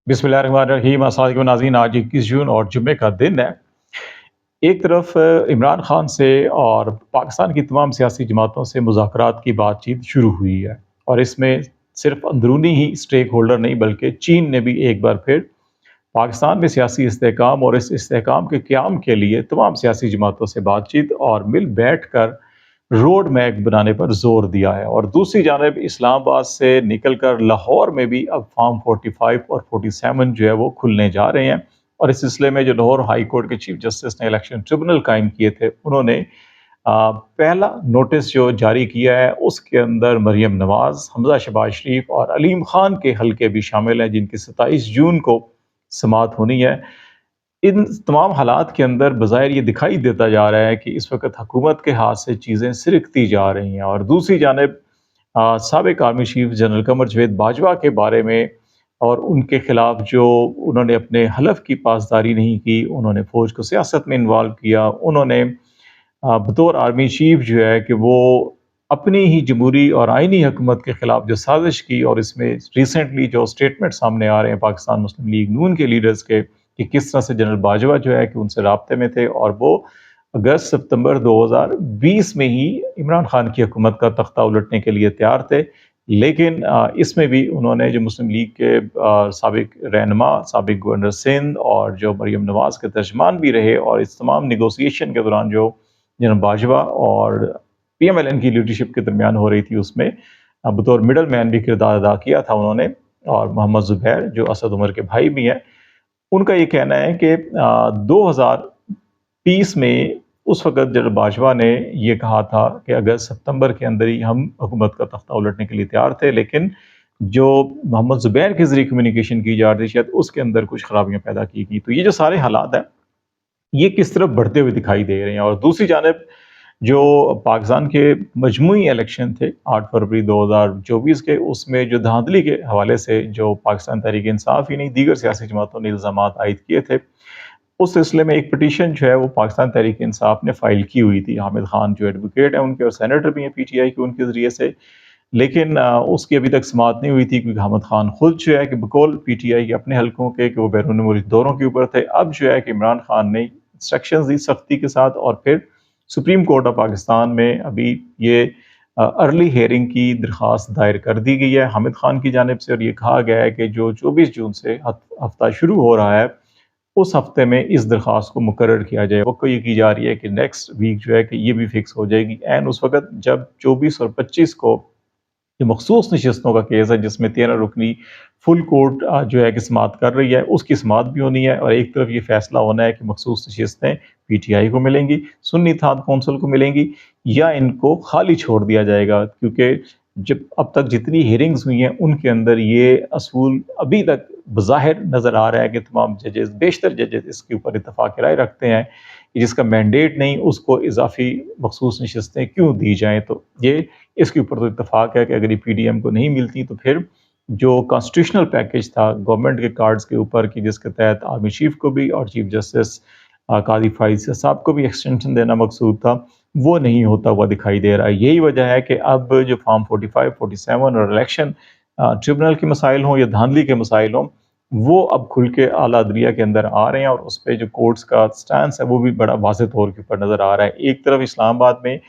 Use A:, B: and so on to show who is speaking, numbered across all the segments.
A: बिस्मिल्लाहिर्रहमानिर्रहीम। अस्सलाम वालेकुम नाज़रीन, आज 21 जून और जुम्मे का दिन है। एक तरफ इमरान खान से और पाकिस्तान की तमाम सियासी जमातों से मुज़ाकरात की बातचीत शुरू हुई है और इसमें सिर्फ अंदरूनी ही स्टेक होल्डर नहीं बल्कि चीन ने भी एक बार फिर पाकिस्तान में सियासी इस्तेहकाम और इस इस्तेहकाम के क़याम के लिए तमाम सियासी जमातों से बातचीत और मिल बैठ कर रोड मैप बनाने पर जोर दिया है। और दूसरी जानब इस्लामाबाद से निकल कर लाहौर में भी अब फार्म 45 और 47 जो है वो खुलने जा रहे हैं। और इस सिलसिले में जो लाहौर हाई कोर्ट के चीफ जस्टिस ने इलेक्शन ट्रिब्यूनल कायम किए थे, उन्होंने पहला नोटिस जो जारी किया है उसके अंदर मरियम नवाज, हमजा शहबाज शरीफ और अलीम खान के हल्के भी शामिल हैं, जिनकी 27 जून को समाअत होनी है। इन तमाम हालात के अंदर बज़ाहिर ये दिखाई देता जा रहा है कि इस वक्त हुकूमत के हाथ से चीज़ें सिरकती जा रही हैं। और दूसरी जानिब साबिक़ आर्मी चीफ जनरल कमर जवेद बाजवा के बारे में और उनके ख़िलाफ़ जो उन्होंने अपने हलफ की पासदारी नहीं की, उन्होंने फ़ौज को सियासत में इन्वॉल्व किया, उन्होंने बतौर आर्मी चीफ जो है कि वो अपनी ही जमहूरी और आइनी हुकूमत के ख़िलाफ़ जो साजिश की, और इसमें रिसेंटली जो स्टेटमेंट सामने आ रहे हैं पाकिस्तान मुस्लिम लीग नून के लीडर्स के कि किस तरह से जनरल बाजवा जो है कि उनसे राब्ते में थे और वो अगस्त सितंबर 2020 में ही इमरान खान की हुकूमत का तख्ता उलटने के लिए तैयार थे। लेकिन इसमें भी उन्होंने जो मुस्लिम लीग के साबिक रहनुमा, साबिक गवर्नर सिंध और जो मरियम नवाज के तर्जमान भी रहे, और इस तमाम निगोसिएशन के दौरान जो जनरल बाजवा और PMLN की लीडरशिप के दरमियान हो रही थी उसमें बतौर मिडल मैन भी किरदार अदा किया था उन्होंने। और मोहम्मद ज़ुबैर जो असद उमर के भाई भी हैं, उनका ये कहना है कि 2020 में उस वक़्त जनरल बाजवा ने ये कहा था कि अगस्त सितंबर के अंदर ही हम हुकूमत का तख्ता उलटने के लिए तैयार थे, लेकिन जो मोहम्मद ज़ुबैर के ज़रिए कम्युनिकेशन की जा रही थी शायद उसके अंदर कुछ खराबियाँ पैदा की गई। तो ये जो सारे हालात हैं ये किस तरफ बढ़ते हुए दिखाई दे रहे हैं। और दूसरी जानिब जो पाकिस्तान के मजमूई इलेक्शन थे 8 फरवरी 2024 के, उसमें जो धांधली के हवाले से जो पाकिस्तान तहरीक इंसाफ ही नहीं दीगर सियासी जमातों ने इल्ज़ामात आयद किए थे, उस सिलसिले में एक पिटीशन जो है वो पाकिस्तान तहरीक इंसाफ ने फाइल की हुई थी। हामिद खान जो एडवोकेट हैं उनके और सेनेटर भी हैं PTI के, उनके ज़रिए से, लेकिन उसकी अभी तक समाअत नहीं हुई थी क्योंकि हामिद खान खुद जो है कि बकौल PTI के अपने हल्कों के कि वो बैरून मुल्क दौरों के ऊपर थे। अब जो है कि इमरान खान ने इंस्ट्रक्शंस दी सख्ती के साथ और फिर सुप्रीम कोर्ट ऑफ पाकिस्तान में अभी ये अर्ली हेयरिंग की दरख्वास्त दायर कर दी गई है हामिद खान की जानिब से, और ये कहा गया है कि जो 24 जून से हफ्ता शुरू हो रहा है उस हफ्ते में इस दरख्वास्त को मुकर्रर किया जाए। वो ये की जा रही है कि नेक्स्ट वीक जो है कि ये भी फिक्स हो जाएगी। एंड उस वक्त जब 24 और 25 को जो मखसूस नशिस्तों का केस है जिसमें 13 रुकनी फुल कोर्ट जो है कि समाअत कर रही है, उसकी समाअत भी होनी है। और एक तरफ ये फैसला होना है कि मखसूस नशिस्तें PTI को मिलेंगी, सुन्नी इत्तेहाद कौंसिल को मिलेंगी, या इनको खाली छोड़ दिया जाएगा। क्योंकि जब अब तक जितनी हियरिंग्स हुई हैं उनके अंदर ये असूल अभी तक बज़ाहिर नज़र आ रहा है कि तमाम जजेस, बेशतर जजेस इसके ऊपर इत्तफाक राय रखते हैं कि जिसका मैंडेट नहीं उसको इजाफी मखसूस नशिस्तें क्यों दी जाएँ। तो ये इसके ऊपर तो इत्तफाक है कि अगर ये PDM को नहीं मिलती तो फिर जो कॉन्स्टिट्यूशनल पैकेज था गवर्नमेंट के कार्ड्स के ऊपर कि जिसके तहत आर्मी चीफ को भी और चीफ जस्टिस कादी फाइज साहब को भी एक्सटेंशन देना मकसूद था, वो नहीं होता हुआ दिखाई दे रहा है। यही वजह है कि अब जो फार्म 45, 47 और इलेक्शन ट्रिब्यूनल के मसाइल हों या धांधली के मसाइल हों, वो अब खुल के आला अदलिया के अंदर आ रहे हैं, और उस पर जो कोर्ट्स का स्टैंस है वो भी बड़ा वाज़ेह तौर के ऊपर नज़र आ रहा है। एक तरफ इस्लामाबाद में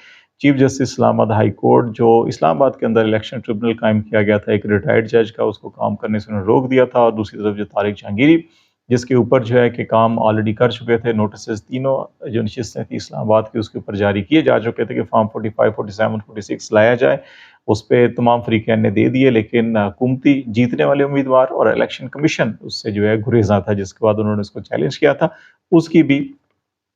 A: chief justice Islamabad high court जो इस्लामाबाद के अंदर इलेक्शन ट्रिब्यूनल कायम किया गया था एक रिटायर्ड जज का, उसको काम करने से उन्होंने रोक दिया था। और दूसरी तरफ जो तारिक जहांगीरी जिसके ऊपर जो है कि काम ऑलरेडी कर चुके थे, नोटिस तीनों जो नशिस्तें थी इस्लामाबाद की उसके ऊपर जारी किए जा चुके थे कि फार्म 45, 47, 46 लाया जाए, उस पर तमाम फ़रीक़ैन ने दे दिए। लेकिन हुकूमती जीतने वाले उम्मीदवार और इलेक्शन कमीशन उससे जो है गुरेज़ा था, जिसके बाद उन्होंने उसको चैलेंज किया था। उसकी भी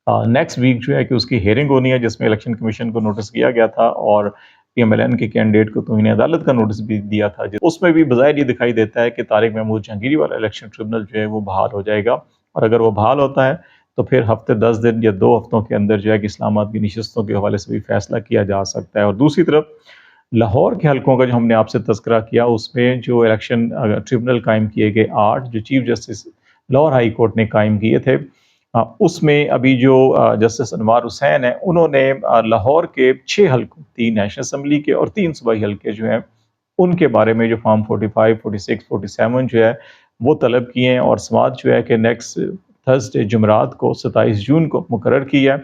A: नेक्स्ट वीक जो है कि उसकी हेयरिंग होनी है, जिसमें इलेक्शन कमीशन को नोटिस किया गया था और PMLN के कैंडिडेट को तौहीन अदालत का नोटिस भी दिया था। उसमें भी बज़ाहिर ये दिखाई देता है कि तारिक महमूद जहांगीरी वाला इलेक्शन ट्रिब्यूनल जो है वो बहाल हो जाएगा, और अगर वो बहाल होता है तो फिर हफ्ते 10 दिन या 2 हफ्तों के अंदर जो है कि इस्लामाबाद की नशिस्तों के हवाले से भी फैसला किया जा सकता है। और दूसरी तरफ लाहौर के हल्कों का जो हमने आपसे तज़किरा किया, उसमें जो इलेक्शन ट्रिब्यूनल कायम किए गए 8 जो chief justice Lahore high court ने कायम किए थे, उसमें अभी जो जस्टिस अनवार हुसैन है उन्होंने लाहौर के 6 हल्कों, 3 नेशनल असम्बली के और 3 सूबाई हल्के जो हैं उनके बारे में जो फार्म 45, 46, 47 जो है وہ طلب کیے ہیں، اور سماعت جو ہے کہ نیکسٹ تھرسڈے جمعرات کو 27 جون کو مقرر کی ہے۔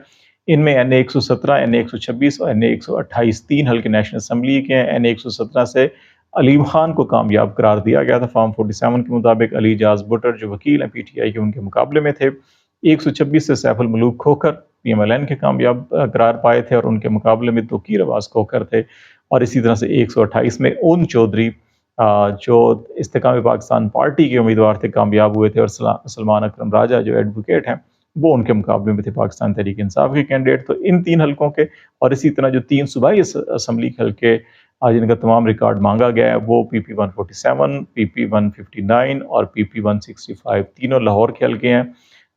A: ان میں این اے 117، این اے 126 اور این اے 128 تین حلقے نیشنل اسمبلی کے ہیں۔ این اے 117 سے علیم خان کو کامیاب قرار دیا گیا تھا فارم 47 کے مطابق۔ علی جاز بٹر جو وکیل ہیں پی ٹی آئی کے، ان کے مقابلے میں تھے۔ 126 سے Saif ul-Malook Khokhar P M L N کے کامیاب قرار پائے تھے، اور ان کے مقابلے میں توقیر عباس کھوکھر تھے۔ اور اسی طرح سے 128 میں اون چودھری جو استحکام پاکستان پارٹی کے امیدوار تھے، کامیاب ہوئے تھے، اور سلمان اکرم راجہ جو ایڈوکیٹ ہیں وہ ان کے مقابلے میں تھے پاکستان تحریک انصاف کے کینڈیڈیٹ۔ تو ان تین حلقوں کے، اور اسی طرح جو تین صوبائی اسمبلی کے حلقے جن کا تمام ریکارڈ مانگا گیا ہے، وہ پی پی 147، پی پی 159 اور پی پی 165 تینوں لاہور کے حلقے ہیں۔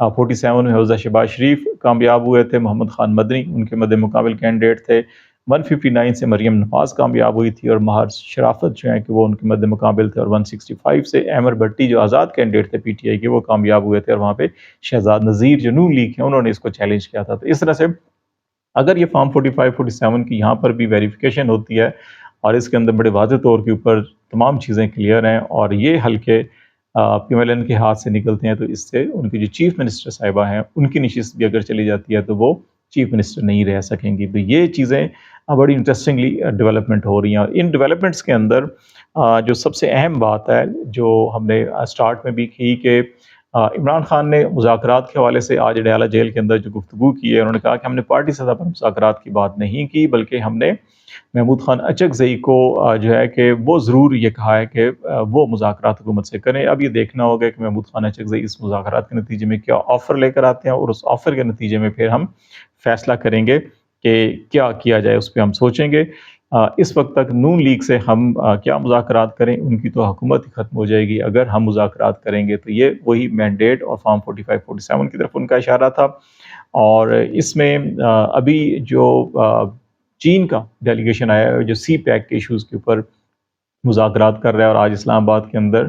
A: 47 میں حوزہ شہباز شریف کامیاب ہوئے تھے، محمد خان مدنی ان کے مد مقابل کینڈیڈیٹ تھے۔ 159 سے مریم نواز کامیاب ہوئی تھی، اور مہر شرافت جو ہیں کہ وہ ان کے مد مقابل تھے۔ اور 165 سے احمد بھٹی جو آزاد کینڈیڈیٹ تھے پی ٹی آئی کے، وہ کامیاب ہوئے تھے، اور وہاں پہ شہزاد نذیر جو نون لیگ ہیں انہوں نے اس کو چیلنج کیا تھا۔ تو اس طرح سے اگر یہ فارم 45 47 کی یہاں پر بھی ویریفیکیشن ہوتی ہے، اور اس کے اندر بڑے واضح طور کے اوپر تمام چیزیں کلیئر ہیں، اور یہ حلقے پی ایم ایل این کے ہاتھ سے نکلتے ہیں، تو اس سے ان کی جو چیف منسٹر صاحبہ ہیں ان کی نشست بھی اگر چلی جاتی ہے تو وہ چیف منسٹر نہیں رہ سکیں گی۔ تو یہ چیزیں بڑی انٹرسٹنگلی ڈیولپمنٹ ہو رہی ہیں، اور ان ڈیولپمنٹس کے اندر جو سب سے اہم بات ہے جو ہم نے اسٹارٹ میں بھی کی کہ عمران خان نے مذاکرات کے حوالے سے آج ڈیالہ جیل کے اندر جو گفتگو کی ہے، انہوں نے کہا کہ ہم نے پارٹی سطح پر مذاکرات کی بات نہیں کی، بلکہ ہم نے محمود خان اچکزئی کو جو ہے کہ وہ ضرور یہ کہا ہے کہ وہ مذاکرات حکومت سے کریں۔ اب یہ دیکھنا ہوگا کہ محمود خان اچکزئی اس مذاکرات کے نتیجے میں کیا آفر لے کر آتے ہیں، اور اس آفر کے نتیجے میں پھر ہم فیصلہ کریں گے کہ کیا کیا جائے، اس پہ ہم سوچیں گے۔ اس وقت تک نون لیگ سے ہم کیا مذاکرات کریں، ان کی تو حکومت ہی ختم ہو جائے گی اگر ہم مذاکرات کریں گے۔ تو یہ وہی مینڈیٹ اور فارم 45 47 کی طرف ان کا اشارہ تھا۔ اور اس میں ابھی جو چین کا ڈیلیگیشن آیا ہے جو سی پیک کے ایشوز کے اوپر مذاکرات کر رہا ہے، اور آج اسلام آباد کے اندر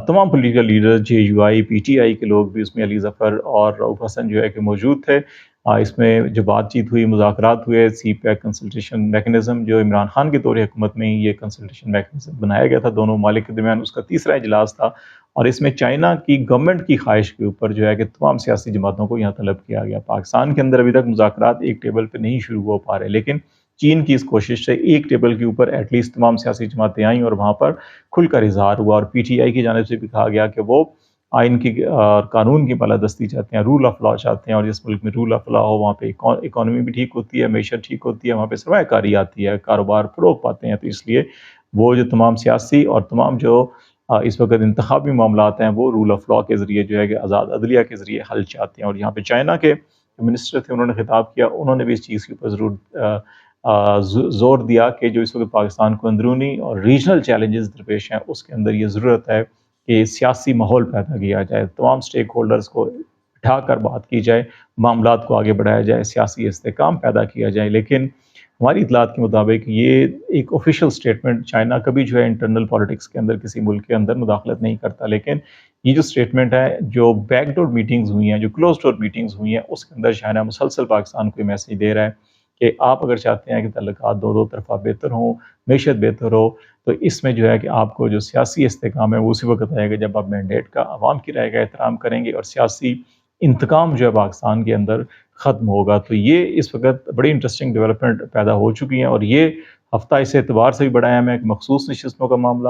A: تمام political leader J you I P T I کے لوگ بھی اس میں، علی ظفر اور رؤف حسن جو ہے کہ موجود تھے۔ اس میں جو بات چیت ہوئی، مذاکرات ہوئے، سی پیک کنسلٹیشن میکنزم جو عمران خان کے دور حکومت میں ہی یہ کنسلٹیشن میکنزم بنایا گیا تھا دونوں ممالک کے درمیان، اس کا تیسرا اجلاس تھا۔ اور اس میں چائنا کی گورنمنٹ کی خواہش کے اوپر جو ہے کہ تمام سیاسی جماعتوں کو یہاں طلب کیا گیا۔ پاکستان کے اندر ابھی تک مذاکرات ایک ٹیبل پہ نہیں شروع ہو پا رہے، لیکن چین کی اس کوشش سے ایک ٹیبل کے اوپر ایٹ لیسٹ تمام سیاسی جماعتیں آئیں، اور وہاں پر کھل کر اظہار ہوا۔ اور پی ٹی آئی کی جانب سے بھی کہا گیا کہ وہ آئین کی اور قانون کی بالادستی چاہتے ہیں، رول آف لا چاہتے ہیں، اور جس ملک میں رول آف لا ہو وہاں پہ اکانومی بھی ٹھیک ہوتی ہے، معیشت ٹھیک ہوتی ہے، وہاں پہ سرمایہ کاری آتی ہے، کاروبار فروغ پاتے ہیں۔ تو اس لیے وہ جو تمام سیاسی اور تمام جو اس وقت انتخابی معاملات ہیں وہ رول آف لا کے ذریعے جو ہے کہ آزاد عدلیہ کے ذریعے حل چاہتے ہیں۔ اور یہاں پہ چائنا کے منسٹر تھے، انہوں نے خطاب کیا، انہوں نے بھی اس چیز کے اوپر ضرور زور دیا کہ جو اس وقت پاکستان کو اندرونی اور ریجنل چیلنجز درپیش ہیں، اس کے اندر یہ ضرورت ہے کہ سیاسی ماحول پیدا کیا جائے، تمام سٹیک ہولڈرز کو اٹھا کر بات کی جائے، معاملات کو آگے بڑھایا جائے، سیاسی استحکام پیدا کیا جائے۔ لیکن ہماری اطلاعات کے مطابق یہ ایک آفیشیل سٹیٹمنٹ، چائنا کبھی جو ہے انٹرنل پالیٹکس کے اندر کسی ملک کے اندر مداخلت نہیں کرتا، لیکن یہ جو سٹیٹمنٹ ہے، جو بیک ڈور میٹنگز ہوئی ہیں، جو کلوز ڈور میٹنگز ہوئی ہیں، اس کے اندر چائنا مسلسل پاکستان کو میسیج دے رہا ہے کہ آپ اگر چاہتے ہیں کہ تعلقات دو طرفہ بہتر ہوں، معیشت بہتر ہو، تو اس میں جو ہے کہ آپ کو جو سیاسی استحکام ہے وہ اسی وقت آئے گا جب آپ مینڈیٹ کا، عوام کی رائے کا احترام کریں گے، اور سیاسی انتقام جو ہے پاکستان کے اندر ختم ہوگا۔ تو یہ اس وقت بڑی انٹرسٹنگ ڈیولپمنٹ پیدا ہو چکی ہیں، اور یہ ہفتہ اس اعتبار سے بھی بڑا اہم ہے کہ مخصوص نشستوں کا معاملہ،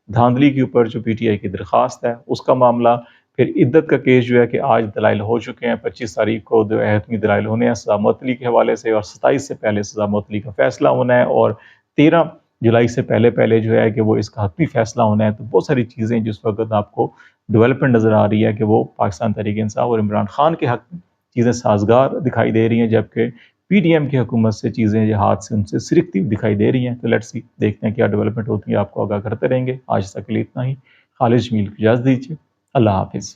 A: دھاندلی کے اوپر جو پی ٹی آئی کی درخواست ہے اس کا معاملہ، پھر عدت کا کیس جو ہے کہ آج دلائل ہو چکے ہیں، 25 تاریخ کو دو حتمی دلائل ہونے ہیں سزا معطلی کے حوالے سے، اور 27 سے پہلے سزا معطلی کا فیصلہ ہونا ہے، اور 13 جولائی سے پہلے جو ہے کہ وہ اس کا حتمی فیصلہ ہونا ہے۔ تو بہت ساری چیزیں جس وقت آپ کو ڈیولپمنٹ نظر آ رہی ہے کہ وہ پاکستان تحریک انصاف اور عمران خان کے حق میں چیزیں سازگار دکھائی دے رہی ہیں، جبکہ پی ڈی ایم کی حکومت سے چیزیں جو ہاتھ سے ان سے سرکتی دکھائی دے رہی ہیں۔ تو لیٹس سی، دیکھتے ہیں کیا ڈیولپمنٹ ہوتی ہے، آپ کو آگاہ کرتے رہیں گے۔ آج تک کے لیے اتنا ہی۔ خالد جمیل کو اجازت دیجیے، اللہ حافظ۔